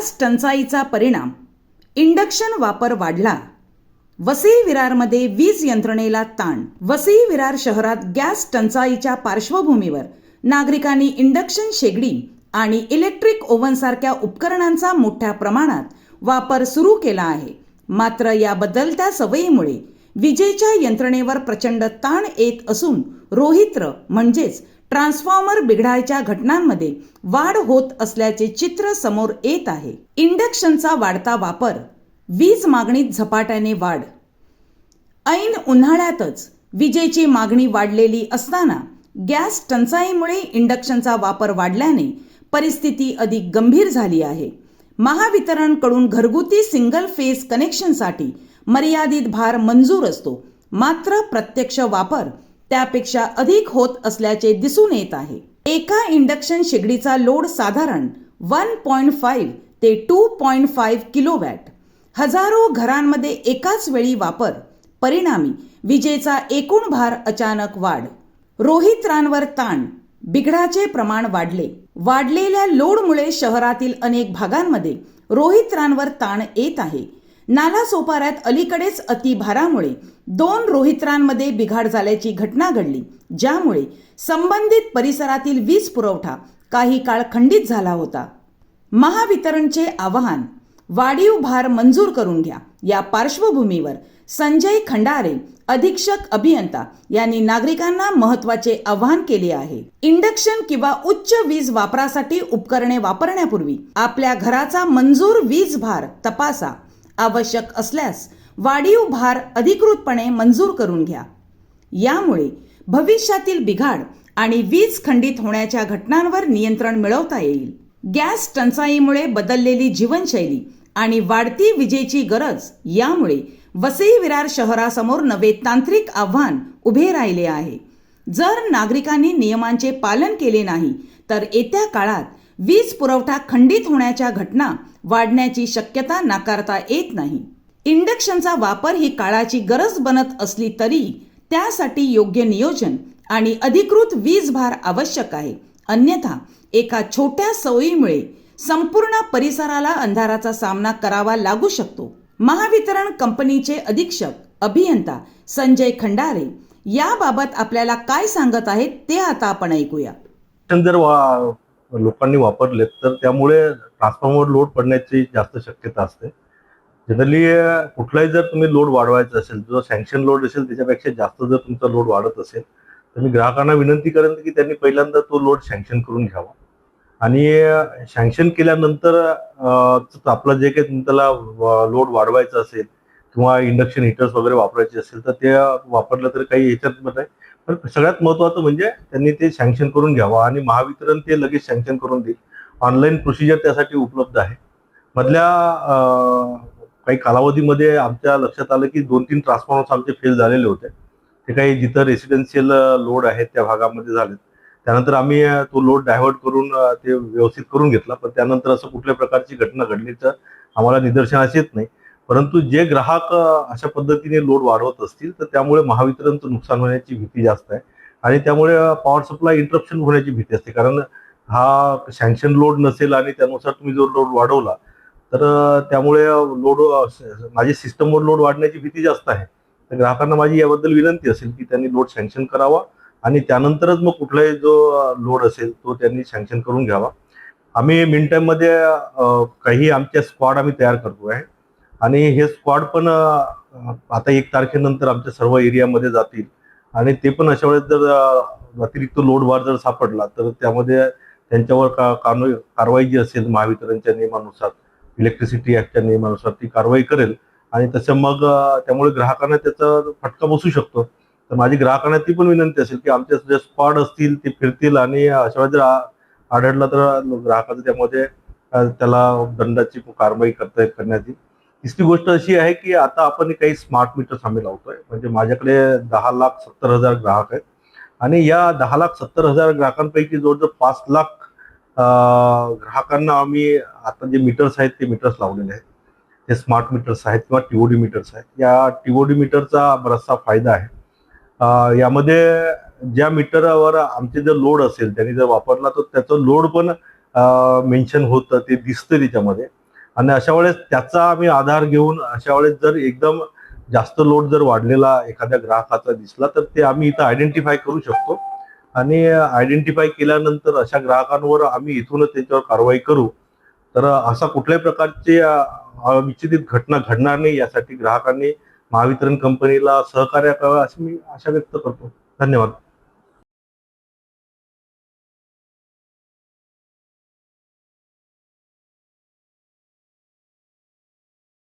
Gas टंचाईचा परिणाम, induction वापर वाढला. वसई विरारमध्ये वीज यंत्रणेला ताण. वसई विरार शहरात गॅस टंचाईच्या पार्श्वभूमीवर नागरिकांनी इंडक्शन शेगडी आणि इलेक्ट्रिक ओव्हनसारख्या उपकरणांचा मोठ्या प्रमाणात वापर सुरू केला आहे. मात्र या बदलत्या सवयीमुळे विजेच्या यंत्रणेवर प्रचंड ताण येत असून रोहित्र म्हणजेच ट्रान्सफॉर्मर बिघडायच्या घटनांमध्ये वाढ होत असल्याचे चित्र समोर येत आहे. इंडक्शनचा वाढता वापर, वीज मागणीत झपाट्याने वाढ. ऐन उन्हाळ्यातच विजेची मागणी वाढलेली असताना गॅस टंचाईमुळे इंडक्शनचा वापर वाढल्याने परिस्थिती अधिक गंभीर झाली आहे. महावितरणकडून घरगुती सिंगल फेज कनेक्शनसाठी मर्यादित भार मंजूर असतो, मात्र प्रत्यक्ष वापर त्यापेक्षा अधिक होत असल्याचे दिसून येत आहे. एका इंडक्शन शेगडीचा लोड साधारण 1.5 ते 2.5 किलोवॅट. हजारो घरांमध्ये एकाच वेळी वापर, परिणामी विजेचा एकूण भार अचानक वाढ. रोहित्रांवर ताण, बिघाडाचे प्रमाण वाढले. वाढलेल्या लोडमुळे शहरातील अनेक भागांमध्ये रोहित्रांवर ताण येत आहे. नालासोपाऱ्यात अलीकडेच अतिभारामुळे 2 रोहित्रांमध्ये बिघाड झाल्याची घटना घडली, ज्यामुळे संबंधित परिसरातील वीज पुरवठा काही काळ खंडित झाला होता. महावितरणचे आवाहन, वाढीव भार मंजूर करून घ्या. या पार्श्वभूमीवर संजय खंडारे, अधीक्षक अभियंता यांनी नागरिकांना महत्त्वाचे आवाहन केले आहे. इंडक्शन किंवा उच्च वीज वापरासाठी उपकरणे वापरण्यापूर्वी आपल्या घराचा मंजूर वीज भार तपासा. आवश्यक असल्यास वाढीव भार अधिकृतपणे मंजूर करून घ्या. यामुळे भविष्यातील बिघाड आणि वीज खंडित होण्याच्या घटनांवर नियंत्रण मिळवता येईल. गॅस टंचाईमुळे बदललेली जीवनशैली आणि वाढती विजेची गरज यामुळे वसई विरार शहरासमोर नवे तांत्रिक आव्हान उभे राहिले आहे. जर नागरिकांनी नियमांचे पालन केले नाही तर येत्या काळात वीज पुरवठा खंडित होण्याच्या घटना वाढण्याची शक्यता नाकारता येत नाही. इंडक्शनचा वापर ही काळाची गरज बनत असली तरी त्यासाठी योग्य नियोजन आणि अधिकृत वीज भार आवश्यक आहे. अन्यथा एका छोट्या सवयीमुळे संपूर्ण परिसराला अंधाराचा सामना करावा लागू शकतो. महावितरण कंपनीचे अधीक्षक अभियंता संजय खंडारे याबाबत आपल्याला काय सांगत आहेत ते आता आपण ऐकूया. जर लोकांनी वापरले तर त्यामुळे ट्रान्सफॉर्मर लोड पडण्याची जास्त शक्यता असते. जनरली कुठलाही जर तुम्ही लोड वाढवायचा असेल, जो सँक्शन लोड असेल त्याच्यापेक्षा जास्त जर तुमचा लोड वाढत असेल तर मी ग्राहकांना विनंती करेन की त्यांनी पहिल्यांदा तो लोड सँक्शन करून घ्यावा आणि सँक्शन केल्यानंतर आपलं जे काही त्याला लोड वाढवायचं असेल किंवा इंडक्शन हिटर्स वगैरे वापरायचे असेल तर ते वापरलं तर काही याच्यात नाही. पण सगळ्यात महत्त्वाचं म्हणजे त्यांनी ते सँक्शन करून घ्यावं आणि महावितरण ते लगेच सँक्शन करून देईल. ऑनलाईन प्रोसिजर त्यासाठी उपलब्ध आहे. मधल्या काही कालावधीमध्ये आमच्या लक्षात आलं की 2-3 ट्रान्सफॉर्मर्स आमचे फेल झालेले होते. ते काही जिथं रेसिडेन्शियल लोड आहेत त्या भागामध्ये झालेत. त्यानंतर आम्ही तो लोड डायव्हर्ट करून ते व्यवस्थित करून घेतला. पण त्यानंतर असं कुठल्या प्रकारची घटना घडलीचं आम्हाला निदर्शनास येत नाही. परंतु जे ग्राहक अशा पद्धतीने लोड वाढवत असतील तर त्यामुळे महावितरणचं नुकसान होण्याची भीती जास्त आहे आणि त्यामुळे पॉवर सप्लाय इंटरप्शन होण्याची भीती असते. कारण हा सँक्शन लोड नसेल आणि त्यानुसार तुम्ही जो लोड वाढवला तर त्यामुळे लोड माझी सिस्टमवर लोड वाढण्याची भीती जास्त आहे. तर ग्राहकांना माझी याबद्दल विनंती असेल की त्यांनी लोड सँक्शन करावा आणि त्यानंतरच मग कुठलाही जो लोड असेल तो त्यांनी सँक्शन करून घ्यावा. आम्ही मिन टाईममध्ये काही आमच्या स्क्वॉड आम्ही तयार करतो आहे आणि हे स्क्वॉड पण आता 1 तारखेनंतर आमच्या सर्व एरियामध्ये जातील आणि ते पण अशा वेळेस जर अतिरिक्त लोड वाढ जर सापडला तर त्यामध्ये त्यांच्यावर कारवाई जी असेल महावितरणच्या नियमानुसार, इलेक्ट्रिसिटी ऍक्टच्या नियमानुसार ती कारवाई करेल आणि तसं मग त्यामुळे ग्राहकांना त्याचा फटका बसू शकतो. तर माझी ग्राहकांना ती पण विनंती असेल की आमचे जे स्क्वॉड असतील ते फिरतील आणि अशा वेळेस जर आढळला तर ग्राहकाचं त्यामध्ये त्याला दंडाची कारवाई करण्यात येईल. तिसरी गोष्ट अशी आहे की आता आपण काही स्मार्ट मीटर्स आम्ही लावतोय. म्हणजे माझ्याकडे 10,70,000 ग्राहक आहेत आणि या 10,70,000 ग्राहकांपैकी जवळजवळ 5 लाख ग्राहकांना आम्ही आता जे मीटर्स आहेत ते मीटर्स लावलेले आहेत. ते स्मार्ट मीटर्स आहेत किंवा टीओडी मीटर्स आहेत. या टीओडी मीटरचा बराचसा फायदा आहे. यामध्ये ज्या मीटरवर आमचे जर लोड असेल त्यांनी जर वापरला तर त्याचं लोड पण मेन्शन होतं, ते दिसतं त्याच्यामध्ये आणि अशा वेळेस त्याचा आम्ही आधार घेऊन अशा वेळेस जर एकदम जास्त लोड जर वाढलेला एखाद्या ग्राहकाचा दिसला तर ते आम्ही इथं आयडेंटिफाय करू शकतो आणि आयडेंटिफाय केल्यानंतर अशा ग्राहकांवर आम्ही इथूनच त्यांच्यावर कारवाई करू. तर असा कुठल्याही प्रकारची अविचलित घटना घडणार नाही यासाठी ग्राहकांनी महावितरण कंपनीला सहकार्य करावं अशी मी आशा व्यक्त करतो. धन्यवाद.